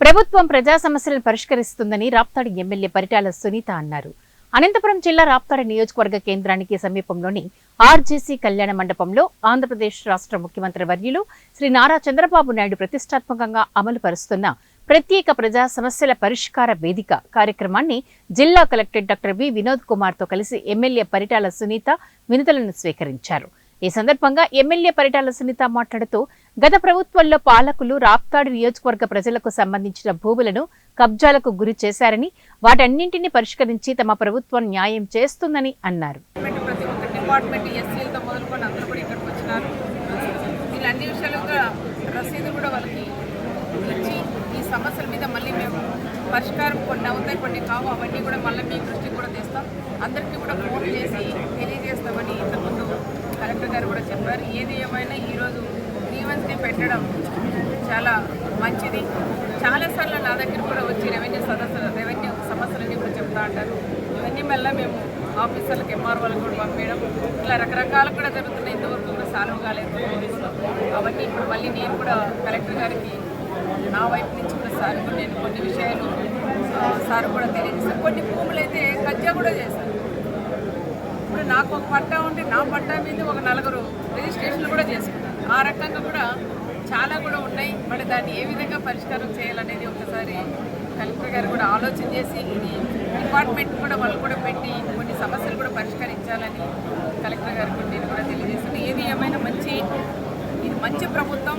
ప్రభుత్వం ప్రజా సమస్యలను పరిష్కరిస్తుందని రాప్తాడు ఎమ్మెల్యే పరిటాల సునీత అన్నారు. అనంతపురం జిల్లా రాప్తాడు నియోజకవర్గ కేంద్రానికి సమీపంలోని ఆర్జేసీ కళ్యాణ మండపంలో ఆంధ్రప్రదేశ్ రాష్ట్ర ముఖ్యమంత్రి వర్యులు శ్రీ నారా చంద్రబాబు నాయుడు ప్రతిష్టాత్మకంగా అమలు పరుస్తున్న ప్రత్యేక ప్రజా సమస్యల పరిష్కార వేదిక కార్యక్రమాన్ని జిల్లా collector doctor V Vinod Kumar తో కలిసి ఎమ్మెల్యే పరిటాల సునీత వినతులను స్వీకరించారు. ఈ సందర్భంగా ఎమ్మెల్యే పరిటాల సునీత మాట్లాడుతూ గత ప్రభుత్వంలో పాలకులు రాప్తాడు నియోజకవర్గ ప్రజలకు సంబంధించిన భూములను కబ్జాలకు గురి చేశారని, వాటన్నింటినీ పరిష్కరించి తమ ప్రభుత్వం న్యాయం చేస్తుందని అన్నారు. సమస్యల మీద మళ్ళీ మేము పరిష్కారం కొన్ని అవుతాయి, కొన్ని కావు, అవన్నీ కూడా మళ్ళీ మీ దృష్టికి కూడా తెస్తాం. అందరికీ కూడా ఫోన్ చేసి తెలియజేస్తామని ఇంతకుముందు కలెక్టర్ గారు కూడా చెప్పారు. ఏది ఏమైనా ఈరోజు గ్రీవెన్స్ని పెట్టడం చాలా మంచిది. చాలాసార్లు నా దగ్గర కూడా వచ్చి రెవెన్యూ సమస్యలన్నీ కూడా చెప్తా అంటారు. ఇవన్నీ మళ్ళీ మేము ఆఫీసర్లకు ఎంఆర్ఓలకు కూడా పంపించడం ఇట్లా రకరకాలు కూడా జరుగుతున్నాయి. ఇంతవరకు కూడా సాల్వ్ కాలేదు. అవన్నీ ఇప్పుడు మళ్ళీ నేను కూడా కలెక్టర్ గారికి నా వైపు నుంచి కూడా సార్ కూడా నేను కొన్ని విషయాలు సార్ కూడా తెలియజేస్తాను. కొన్ని భూములు అయితే కబ్జా కూడా చేశారు. ఇప్పుడు నాకు ఒక పట్టా ఉంటే నా పట్టా మీద ఒక 4 రిజిస్ట్రేషన్లు కూడా చేసుకున్నారు. ఆ రకంగా కూడా చాలా కూడా ఉన్నాయి. మరి దాన్ని ఏ విధంగా పరిష్కారం చేయాలనేది ఒకసారి కలెక్టర్ గారు కూడా ఆలోచన చేసి ఇది డిపార్ట్మెంట్ కూడా వాళ్ళు కూడా పెట్టి కొన్ని సమస్యలు కూడా పరిష్కరించాలని కలెక్టర్ గారికి నేను కూడా తెలియజేస్తాను. ఏది ఏమైనా ఇది మంచి ప్రభుత్వం